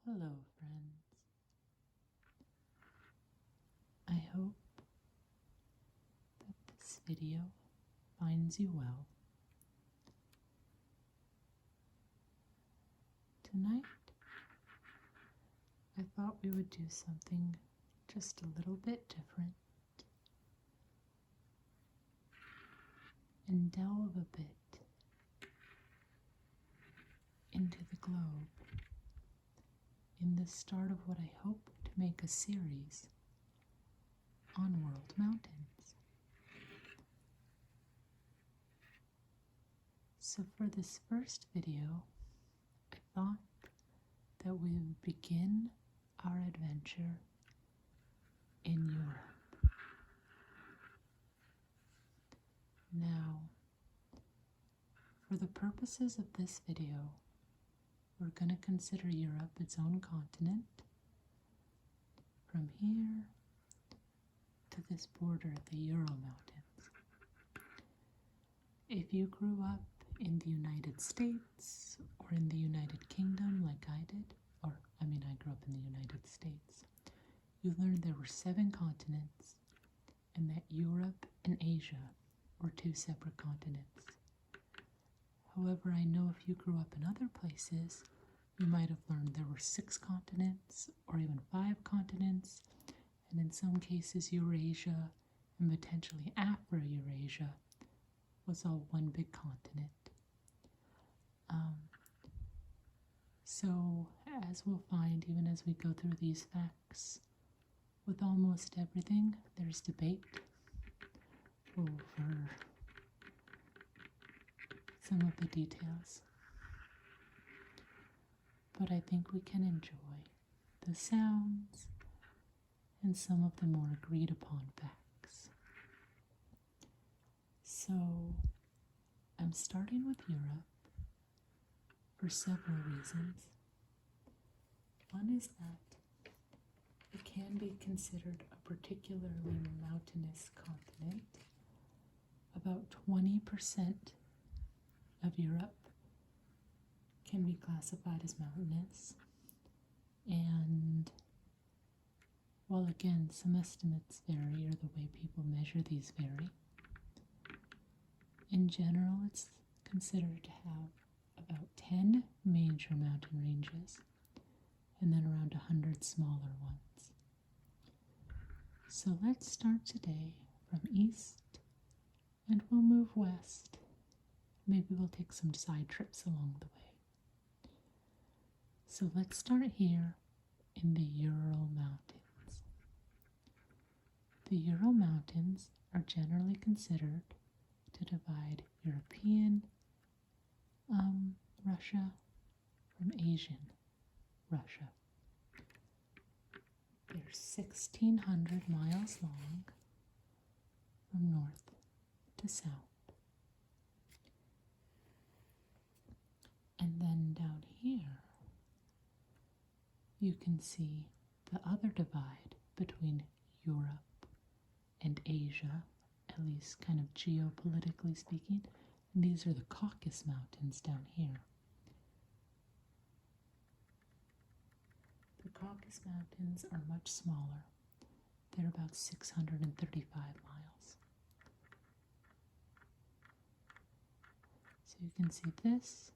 Hello, friends. I hope that this video finds you well. Tonight, I thought we would do something just a little bit different and delve a bit into the globe in the start of what I hope to make a series on world mountains. So for this first video, I thought that we would begin our adventure in Europe. Now, for the purposes of this video, we're going to consider Europe its own continent from here to this border, the Ural Mountains. If you grew up in the United States or in the United Kingdom like I did, I grew up in the United States, you learned there were 7 continents and that Europe and Asia were 2 separate continents. However, I know if you grew up in other places, you might have learned there were 6 continents or even 5 continents, and in some cases Eurasia and potentially Afro-Eurasia was all one big continent. So, as we'll find even as we go through these facts, with almost everything, there's debate over some of the details. But I think we can enjoy the sounds and some of the more agreed upon facts. So, I'm starting with Europe for several reasons. One is that it can be considered a particularly mountainous continent. About 20% of Europe can be classified as mountainous, and while again some estimates vary, or the way people measure these vary, in general it's considered to have about 10 major mountain ranges and then around 100 smaller ones. So let's start today from east and we'll move west. Maybe we'll take some side trips along the way. So let's start here in the Ural Mountains. The Ural Mountains are generally considered to divide European Russia from Asian Russia. They're 1,600 miles long from north to south. And then down here, you can see the other divide between Europe and Asia, at least kind of geopolitically speaking. And these are the Caucasus Mountains down here. The Caucasus Mountains are much smaller. They're about 635 miles. So you can see this,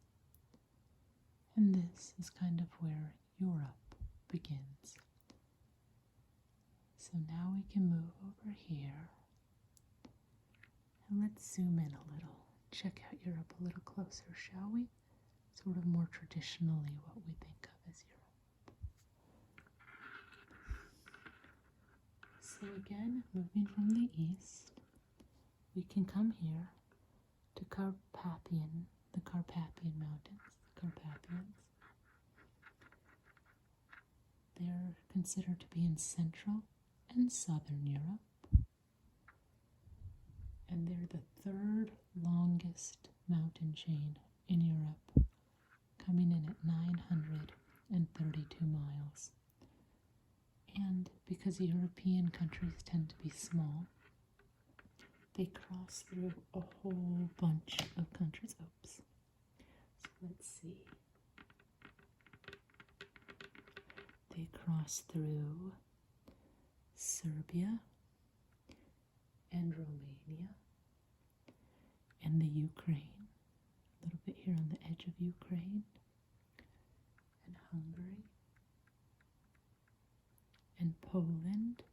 and this is kind of where Europe begins. So now we can move over here, and let's zoom in a little. Check out Europe a little closer, shall we? Sort of more traditionally what we think of as Europe. So again, moving from the east, we can come here to the Carpathian Mountains, the Carpathians. They're considered to be in Central and Southern Europe. And they're the 3rd longest mountain chain in Europe, coming in at 932 miles. And because European countries tend to be small, they cross through a whole bunch of countries. Oops. So let's see. cross through Serbia and Romania and the Ukraine, a little bit here on the edge of Ukraine, and Hungary, and Poland,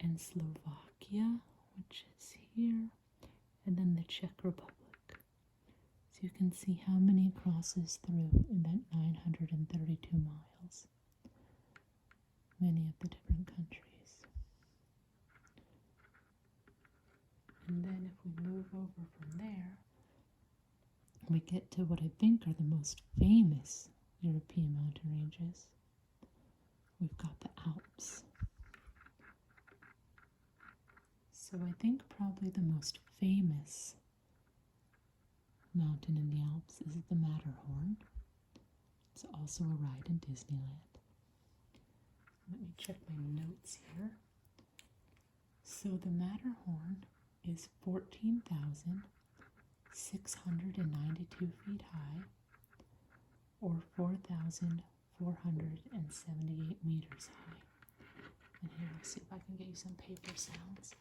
and Slovakia, which is here, and then the Czech Republic. So you can see how many it crosses through in that 932 miles. Many of the different countries. And then if we move over from there, we get to what I think are the most famous European mountain ranges. We've got the Alps. So I think probably the most famous mountain in the Alps is the Matterhorn. It's also a ride in Disneyland. Let me check my notes here. So the Matterhorn is 14,692 feet high, or 4,478 meters high. And here, I'll see if I can get you some paper sounds.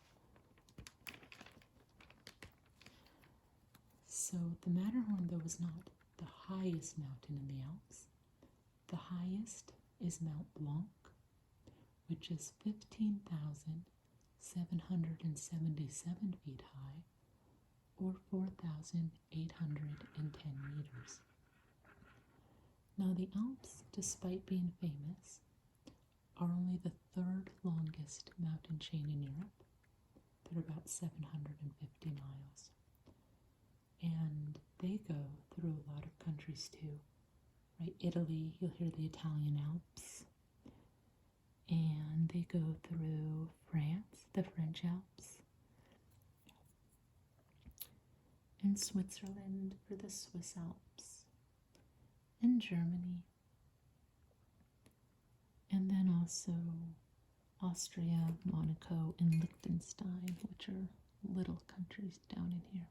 So the Matterhorn, though, is not the highest mountain in the Alps. The highest is Mount Blanc, which is 15,777 feet high, or 4,810 meters. Now the Alps, despite being famous, are only the third longest mountain chain in Europe. They're about 750 miles. And they go through a lot of countries too, right? Italy, you'll hear the Italian Alps. And they go through France, the French Alps. And Switzerland for the Swiss Alps. And Germany. And then also Austria, Monaco, and Liechtenstein, which are little countries down in here.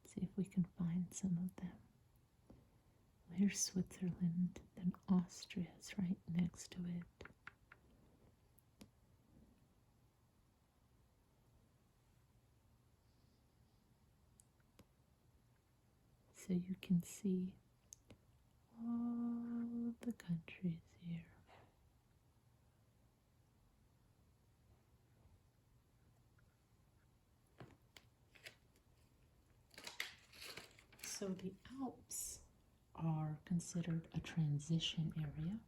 See if we can find some of them. Well, here's Switzerland, then Austria is right next to it. So you can see all the countries here. So the Alps are considered a transition area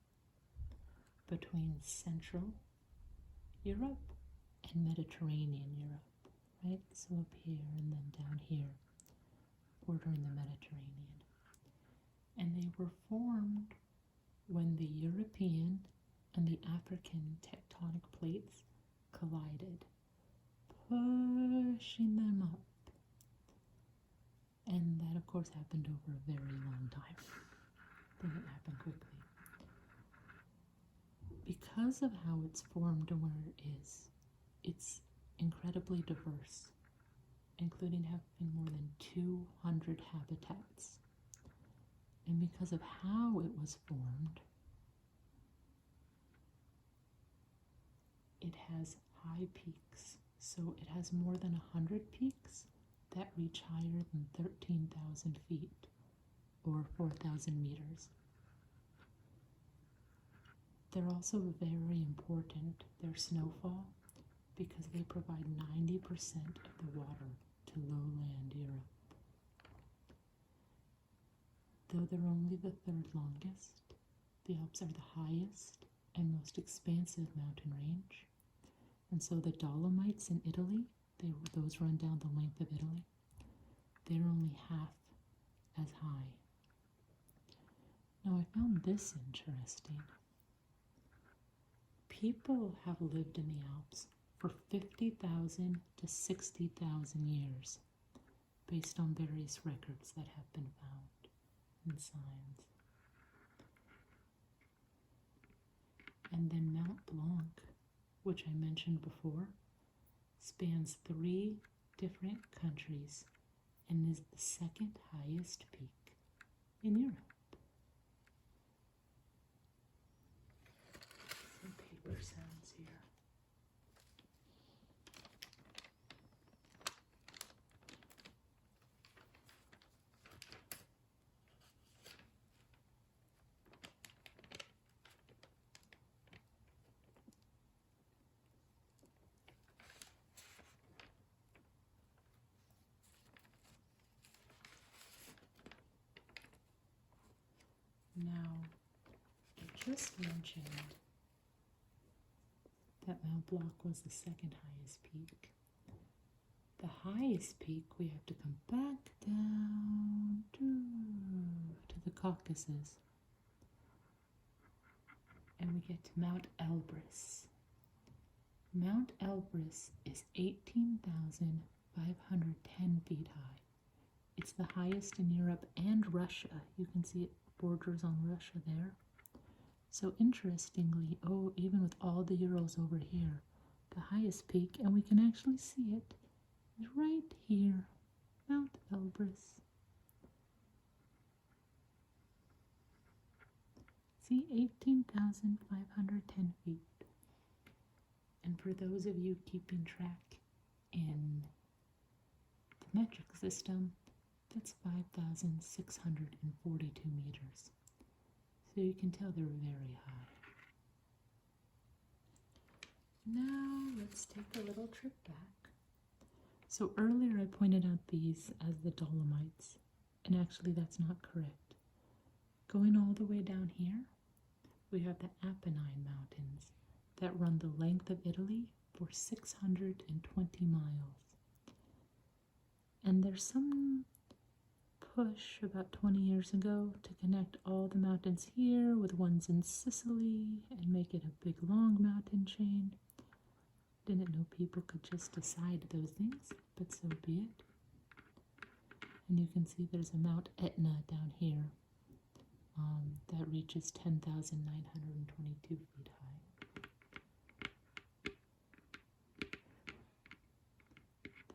between Central Europe and Mediterranean Europe, right? So up here and then down here, bordering the Mediterranean. And they were formed when the European and the African tectonic plates collided, pushing them up. And that, of course, happened over a very long time. Didn't happen quickly. Because of how it's formed and where it is, it's incredibly diverse, including having more than 200 habitats. And because of how it was formed, it has high peaks. So it has more than 100 peaks that reach higher than 13,000 feet, or 4,000 meters. They're also very important, their snowfall, because they provide 90% of the water to lowland Europe. Though they're only the third longest, the Alps are the highest and most expansive mountain range. And so the Dolomites in Italy, those run down the length of Italy, they're only half as high. Now I found this interesting. People have lived in the Alps for 50,000 to 60,000 years, based on various records that have been found and signs. And then Mount Blanc, which I mentioned before, spans 3 different countries and is the second highest peak in Europe. Now, I just mentioned that Mount Blanc was the second highest peak. The highest peak, we have to come back down to the Caucasus. And we get to Mount Elbrus. Mount Elbrus is 18,510 feet high. It's the highest in Europe and Russia. You can see it borders on Russia there. So interestingly, even with all the Urals over here, the highest peak, and we can actually see it, is right here, Mount Elbrus. See, 18,510 feet. And for those of you keeping track in the metric system, that's 5,642 meters. So you can tell they're very high. Now let's take a little trip back. So earlier I pointed out these as the Dolomites, and actually that's not correct. Going all the way down here, we have the Apennine Mountains that run the length of Italy for 620 miles. And there's some push about 20 years ago to connect all the mountains here with ones in Sicily and make it a big long mountain chain. Didn't know people could just decide those things, but so be it. And you can see there's a Mount Etna down here that reaches 10,922 feet high.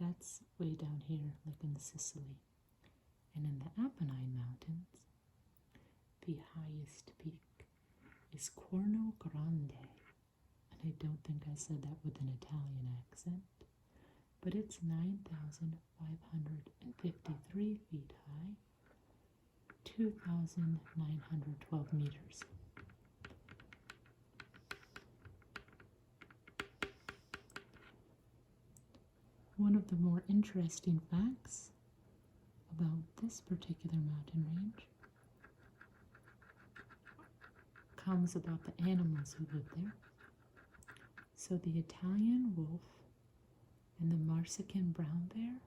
That's way down here, like in Sicily. And in the Apennine Mountains, the highest peak is Corno Grande. And I don't think I said that with an Italian accent, but it's 9,553 feet high, 2,912 meters. One of the more interesting facts about this particular mountain range comes about the animals who live there. So the Italian wolf and the Marsican brown bear,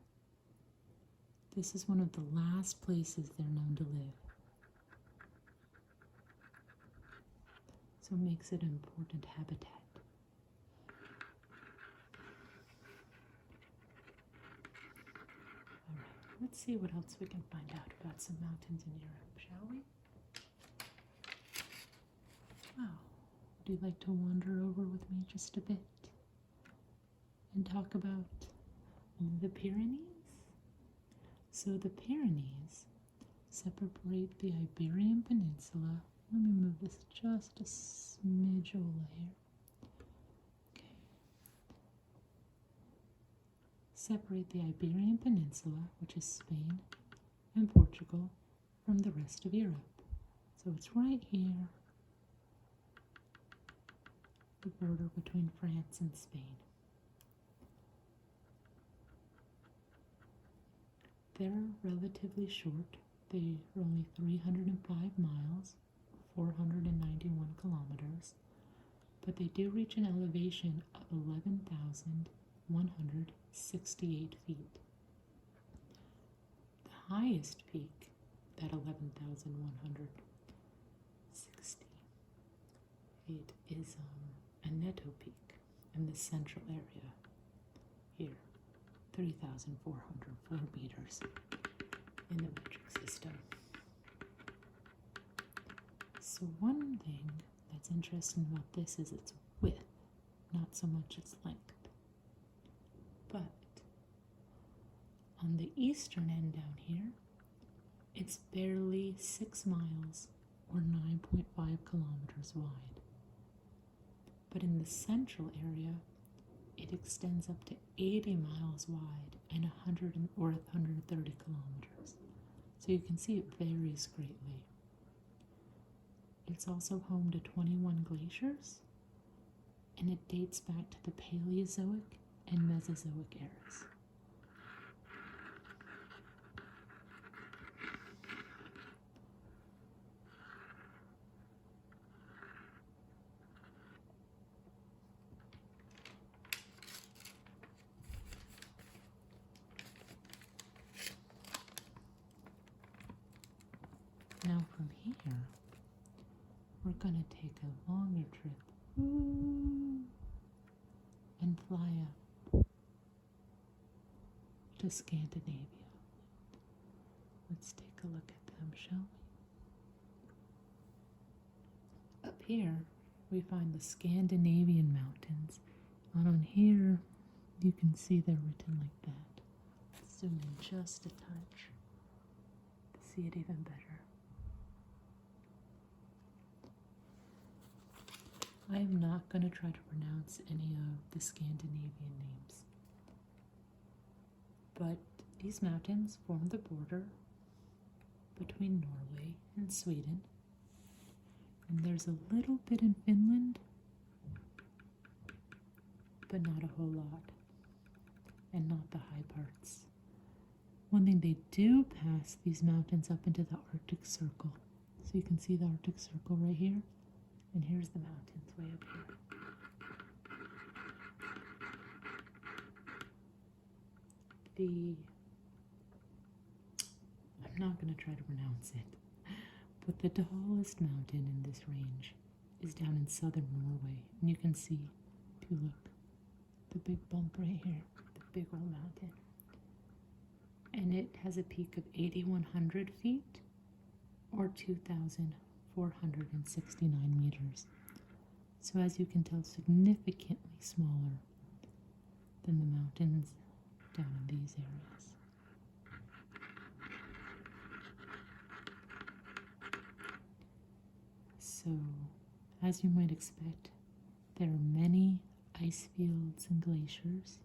this is one of the last places they're known to live. So it makes it an important habitat. Let's see what else we can find out about some mountains in Europe, shall we? Wow. Would you like to wander over with me just a bit and talk about the Pyrenees? So the Pyrenees separate the Iberian Peninsula. Let me move this just a smidge over here. Separate the Iberian Peninsula, which is Spain and Portugal, from the rest of Europe. So it's right here, the border between France and Spain. They're relatively short. They are only 305 miles, 491 kilometers, but they do reach an elevation of 11,168 feet. The highest peak, that 11,168, is a Neto peak in the central area here, 3,404 meters in the metric system. So one thing that's interesting about this is its width, not so much its length. But on the eastern end down here, it's barely 6 miles or 9.5 kilometers wide. But in the central area, it extends up to 80 miles wide and 130 kilometers. So you can see it varies greatly. It's also home to 21 glaciers, and it dates back to the Paleozoic and Mesozoic eras. Now from here, we're going to take a longer trip and fly up to Scandinavia. Let's take a look at them, shall we? Up here, we find the Scandinavian mountains. And on here, you can see they're written like that. Let's zoom in just a touch to see it even better. I am not going to try to pronounce any of the Scandinavian names. But these mountains form the border between Norway and Sweden. And there's a little bit in Finland, but not a whole lot. And not the high parts. One thing, they do pass these mountains up into the Arctic Circle. So you can see the Arctic Circle right here. And here's the mountains way up here. I'm not going to try to pronounce it, but the tallest mountain in this range is down in southern Norway. And you can see, if you look, the big bump right here, the big old mountain. And it has a peak of 8,100 feet or 2,469 meters. So as you can tell, significantly smaller than the mountains down in these areas. So, as you might expect, there are many ice fields and glaciers,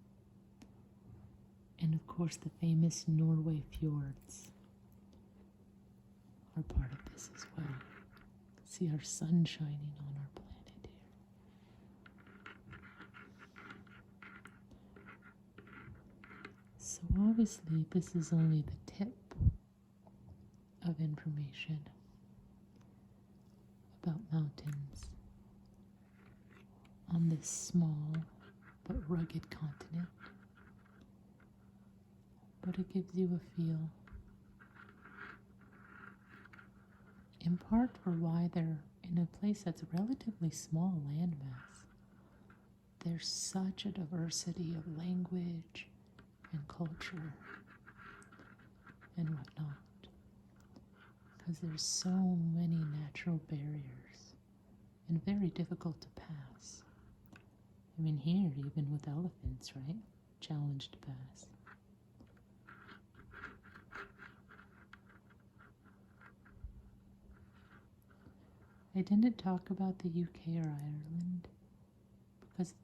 and of course the famous Norway fjords are part of this as well. See our sun shining on our planet here. So obviously this is only the tip of information about mountains on this small but rugged continent. But it gives you a feel, in part, for why they're in a place that's a relatively small landmass. There's such a diversity of language and culture and whatnot, because there's so many natural barriers and very difficult to pass. I mean, here, even with elephants, right? Challenged to pass. I didn't talk about the UK or Ireland because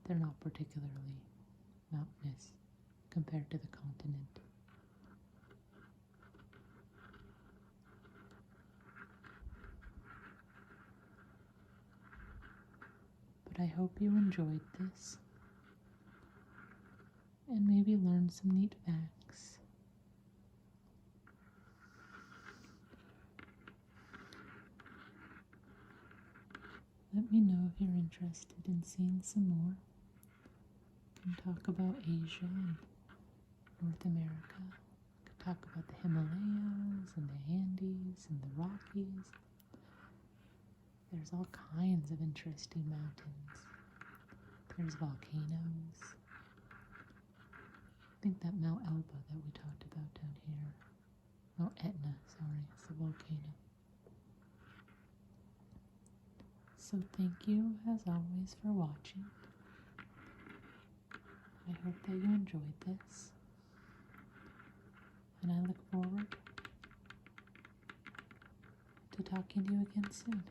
they're not particularly mountainous compared to the continent. But I hope you enjoyed this and maybe learned some neat facts. Let me know if you're interested in seeing some more. We can talk about Asia and North America. We can talk about the Himalayas and the Andes and the Rockies. There's all kinds of interesting mountains. There's volcanoes. I think that Mount Elba that we talked about down here. Mount Etna, sorry, it's a volcano. So thank you, as always, for watching. I hope that you enjoyed this. And I look forward to talking to you again soon.